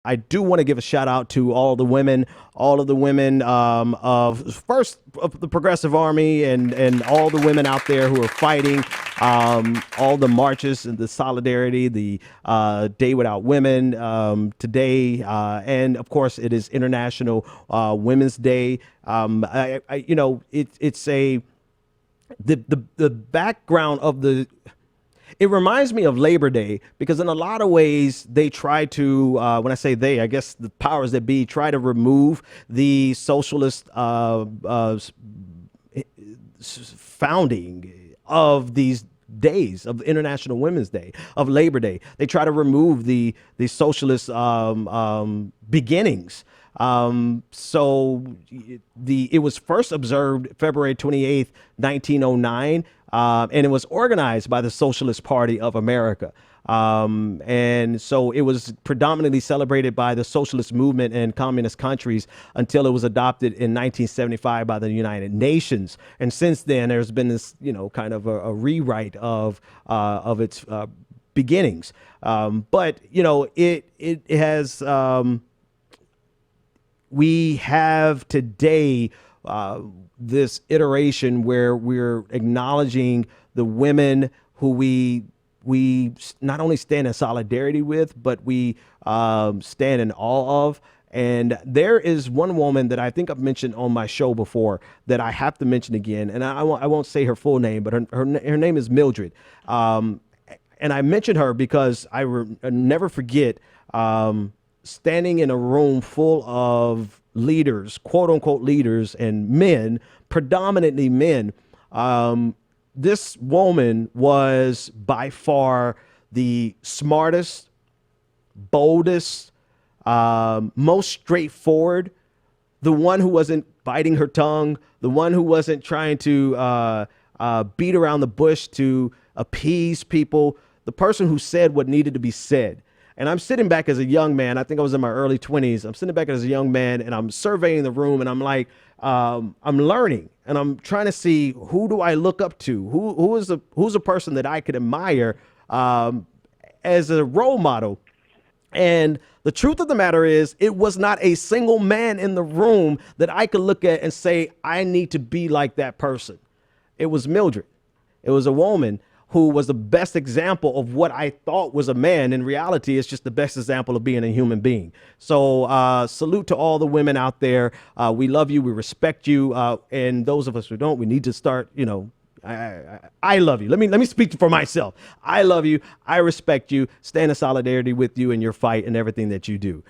I do want to give a shout out to all of the women of the Progressive Army and all the women out there who are fighting, all the marches and the solidarity, the Day Without Women today, and of course it is International Women's Day. It's a the background of the. It reminds me of Labor Day because in a lot of ways they try to, when I say they, I guess the powers that be try to remove the socialist founding of these days of International Women's Day, of Labor Day. They try to remove the socialist beginnings. It was first observed February 28th, 1909. And it was organized by the Socialist Party of America. And so it was predominantly celebrated by the socialist movement in communist countries until it was adopted in 1975 by the United Nations. And since then, there's been this, kind of a rewrite of its beginnings. But it has. We have today this iteration where we're acknowledging the women who we not only stand in solidarity with, but we stand in awe of. And there is one woman that I think I've mentioned on my show before that I have to mention again. And I won't say her full name, but her name is Mildred. And I mentioned her because I never forget standing in a room full of leaders, quote unquote leaders, and men, predominantly men. This woman was by far the smartest, boldest, most straightforward, the one who wasn't biting her tongue, the one who wasn't trying to beat around the bush to appease people, the person who said what needed to be said. And I'm sitting back as a young man. I think I was in my early 20s. I'm sitting back as a young man and I'm surveying the room and I'm like, I'm learning and I'm trying to see who do I look up to? Who's a person that I could admire as a role model? And the truth of the matter is it was not a single man in the room that I could look at and say, I need to be like that person. It was Mildred. It was a woman who was the best example of what I thought was a man. In reality, it's just the best example of being a human being. So salute to all the women out there. We love you. We respect you. And those of us who don't, we need to start, I love you. Let me speak for myself. I love you. I respect you. Stand in solidarity with you in your fight and everything that you do.